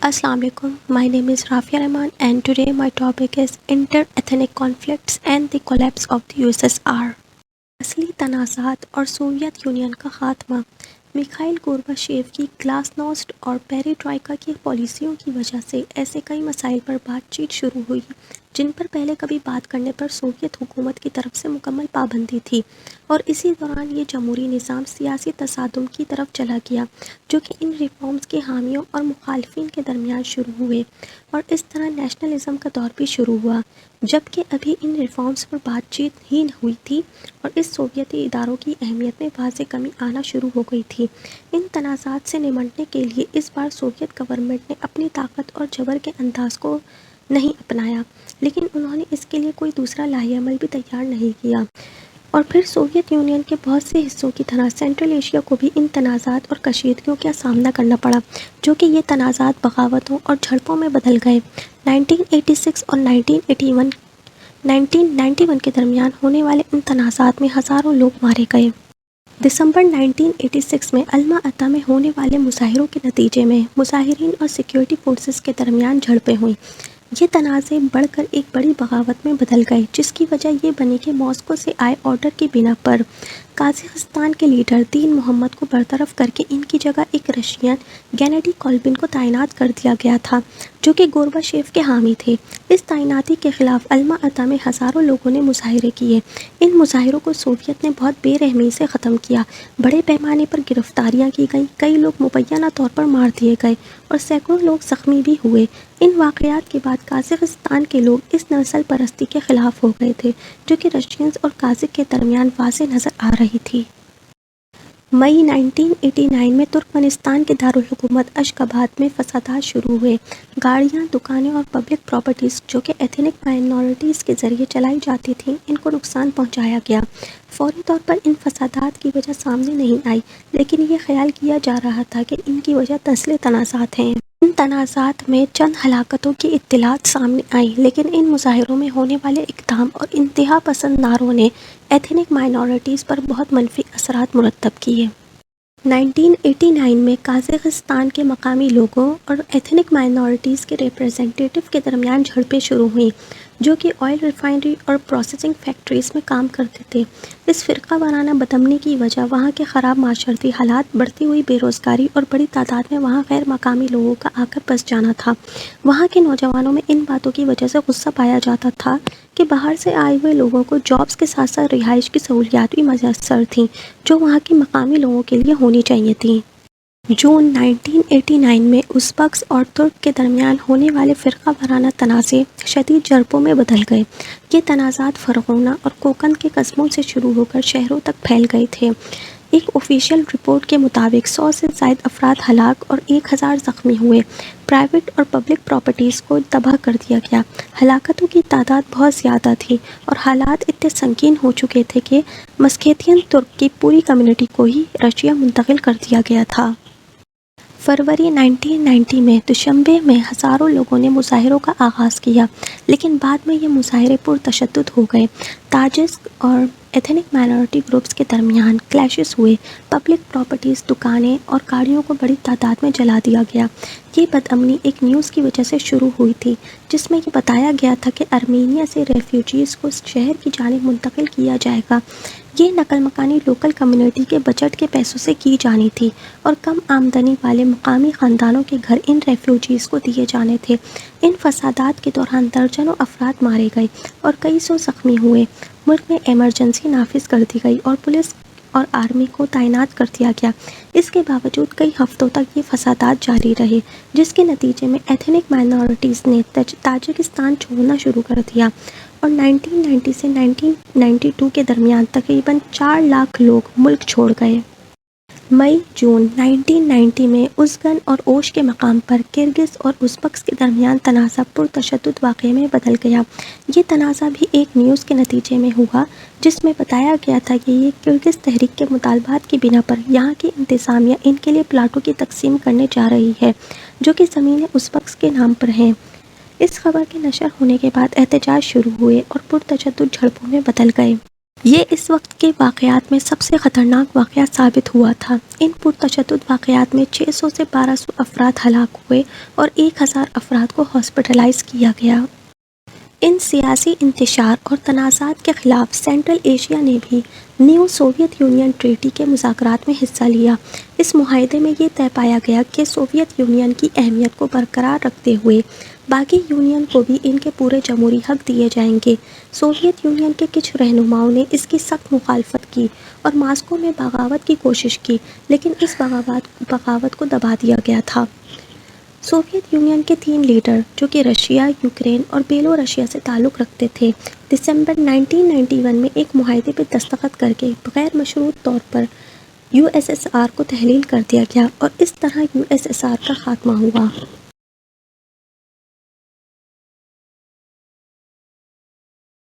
Assalamu alaikum. My name is Rafia Rahman and today my topic is inter-ethnic conflicts and the collapse of the USSR. असली तनाज़ात और Soviet union का खात्मा। Mikhail Gorbachev की glasnost और पेरेट्रोइका की पॉलिसियों की वजह से ऐसे कई मसाइल पर बातचीत शुरू हुई जिन पर पहले कभी बात करने पर सोवियत हुकूमत की तरफ से मुकम्मल पाबंदी थी, और इसी दौरान ये जमहूरी निज़ाम सियासी तसादुम की तरफ चला गया जो कि इन रिफॉर्म्स के हामियों और मुखालफिन के दरमियान शुरू हुए, और इस तरह नेशनलिज़म का दौर भी शुरू हुआ, जबकि अभी इन रिफॉर्म्स पर बातचीत ही हुई थी और इस सोवियती इदारों की अहमियत में वाज़ेह कमी आना शुरू हो गई थी। इन तनाज़ात से निमटने के लिए इस बार सोवियत गवर्नमेंट ने अपनी ताकत और जबर के अंदाज को नहीं अपनाया, लेकिन उन्होंने इसके लिए कोई दूसरा लाहेअमल भी तैयार नहीं किया। और फिर सोवियत यूनियन के बहुत से हिस्सों की तरह सेंट्रल एशिया को भी इन तनाज़ात और कशीदगियों का सामना करना पड़ा, जो कि ये तनाज़ात बगावतों और झड़पों में बदल गए। 1986 और 1991 के दरमियान होने वाले इन तनाज़ात में हज़ारों लोग मारे गए। दिसंबर 1986 में अल्मा अता में होने वाले मुजाहिरों के नतीजे में मुजाहिरीन और सिक्योरिटी फोर्सेस के दरमियान झड़पें हुई। ये तनाज़े बढ़कर एक बड़ी बगावत में बदल गए, जिसकी वजह ये बनी कि मॉस्को से आए ऑर्डर की बिना पर काज़ाकिस्तान के लीडर दीन मोहम्मद को बरतरफ करके इनकी जगह एक रशियन गेनेडी कोल्बिन को तैनात कर दिया गया था, जो कि गोर्बाचेव के हामी थे। इस तैनाती के खिलाफ अल्मा अता में हज़ारों लोगों ने मुजाहिरे किए। इन मुजाहिरों को सोवियत ने बहुत बेरहमी से ख़त्म किया। बड़े पैमाने पर गिरफ्तारियां की गईं, कई लोग मुबैना तौर पर मार दिए गए और सैकड़ों लोग ज़ख्मी भी हुए। इन वाक़यात के बाद काज़ाकिस्तान के लोग इस नस्ल परस्ती के ख़िलाफ़ हो गए थे, जो कि रशियंस और काज़िक के दरमियान वाज़ेह नज़र आ रही थी। मई 1989 में तुर्कमेनिस्तान के दारुल हुकूमत अशगाबाद में फसादात शुरू हुए। गाड़ियाँ, दुकानें और पब्लिक प्रॉपर्टीज़ जो कि एथनिक माइनॉरिटीज़ के ज़रिए चलाई जाती थीं, इनको नुकसान पहुँचाया गया। फ़ौरी तौर पर इन फसादात की वजह सामने नहीं आई, लेकिन ये ख्याल किया जा रहा था कि इनकी वजह नस्ली तनाज़ात हैं। इन तनाज़ात में चंद हलाकतों की इत्तलात सामने आई, लेकिन इन मुजाहिरों में होने वाले इक़दाम और इंतहा पसंद नारों ने एथनिक माइनॉरिटीज़ पर बहुत मनफी असरात मुरतब किए। 1989 में काज़ाकिस्तान के मकामी लोगों और एथनिक माइनॉरिटीज़ के रिप्रेजेंटेटिव के दरमियान झड़पें शुरू हुईं, जो कि ऑयल रिफाइनरी और प्रोसेसिंग फैक्ट्रीज़ में काम करते थे। इस फ़िरका वाराना बदअमनी की वजह वहाँ के ख़राब माशरती हालात, बढ़ती हुई बेरोज़गारी और बड़ी तादाद में वहाँ गैर मकामी लोगों का आकर बस जाना था। वहाँ के नौजवानों में इन बातों की वजह से गुस्सा पाया जाता था कि बाहर से आए हुए लोगों को जॉब्स के साथ साथ रिहाइश की सहूलियात भी मैसर थीं, जो वहाँ के मकामी लोगों के लिए होनी चाहिए थी। जून 1989 में उज़्बेक्स और तुर्क के दरमियान होने वाले फ़िरका वाराना तनाज़े शदीद झड़पों में बदल गए। ये तनाज़ात फ़रगोना और कोकंद के कस्बों से शुरू होकर शहरों तक फैल गए थे। एक ऑफिशियल रिपोर्ट के मुताबिक 100 से ज़ायद अफराद हलाक और 1000 ज़ख्मी हुए। प्राइवेट और पब्लिक प्रॉपर्टीज़ को तबाह कर दिया गया। हलाकतों की तादाद बहुत ज़्यादा थी और हालात इतने संगीन हो चुके थे कि मस्केतियन तुर्क की पूरी कम्युनिटी को ही रशिया मुंतकिल कर दिया गया था। फरवरी 1990 में दुशंबे में हज़ारों लोगों ने मुजाहिरों का आगाज़ किया, लेकिन बाद में ये मुजाहिरे पुरतशद्दुद हो गए। ताजिक और एथनिक माइनॉरिटी ग्रुप्स के दरमियान क्लैशेस हुए। पब्लिक प्रॉपर्टीज़, दुकानें और गाड़ियों को बड़ी तादाद में जला दिया गया। ये बदअमनी एक न्यूज़ की वजह से शुरू हुई थी, जिसमें ये बताया गया था कि आर्मीनिया से रेफ्यूजीज़ को शहर की जानिब मुंतकिल किया जाएगा। ये नकल मकानी लोकल कम्युनिटी के बजट के पैसों से की जानी थी और कम आमदनी वाले मकामी ख़ानदानों के घर इन रेफ्यूजीज़ को दिए जाने थे। इन फसादात के दौरान दर्जनों अफराद मारे गए और कई सौ ज़ख्मी हुए। मुल्क में एमरजेंसी नाफिज कर दी गई और पुलिस और आर्मी को तैनात कर दिया गया। इसके बावजूद कई हफ्तों तक ये फसादात जारी रहे, जिसके नतीजे में एथनिक माइनॉरिटीज़ ने ताजिकिस्तान छोड़ना शुरू कर दिया और 1990 से 1992 के दरमियान तकरीबन 4 लाख लोग मुल्क छोड़ गए। मई जून 1990 में उज़गन और ओश के मकाम पर किर्गिज़ और उज़्बेक्स के दरमियान तनाज़ा पुरतशद्दुद वाक़े में बदल गया। ये तनाज़ा भी एक न्यूज़ के नतीजे में हुआ, जिसमें बताया गया था कि ये किर्गिज़ तहरीक के मुतालबात की बिना पर यहाँ की इंतज़ामिया इनके लिए प्लाटों की तकसीम करने जा रही है, जो कि ज़मीनें उज़्बेक्स के नाम पर हैं। इस खबर के नशर होने के बाद एहतजाज शुरू हुए और पुरतशद्दुद झड़पों में बदल गए। یہ اس وقت کے واقعات میں سب سے خطرناک واقعہ ثابت ہوا تھا۔ ان پرتشدد واقعات میں 600 سے 1200 افراد ہلاک ہوئے اور 1000 افراد کو ہاسپٹلائز کیا گیا۔ ان سیاسی انتشار اور تنازعات کے خلاف سینٹرل ایشیا نے بھی نیو سوویت یونین ٹریٹی کے مذاکرات میں حصہ لیا۔ اس معاہدے میں یہ طے پایا گیا کہ سوویت یونین کی اہمیت کو برقرار رکھتے ہوئے باقی یونین کو بھی ان کے پورے جمہوری حق دیے جائیں گے۔ سوویت یونین کے کچھ رہنماؤں نے اس کی سخت مخالفت کی اور ماسکو میں بغاوت کی کوشش کی، لیکن اس بغاوت کو دبا دیا گیا تھا۔ سوویت یونین کے 3 لیڈر، جو کہ رشیا، یوکرین اور بیلورشیا سے تعلق رکھتے تھے، دسمبر 1991 میں ایک معاہدے پر دستخط کر کے بغیر مشروط طور پر USSR کو تحلیل کر دیا گیا اور اس طرح USSR کا خاتمہ ہوا۔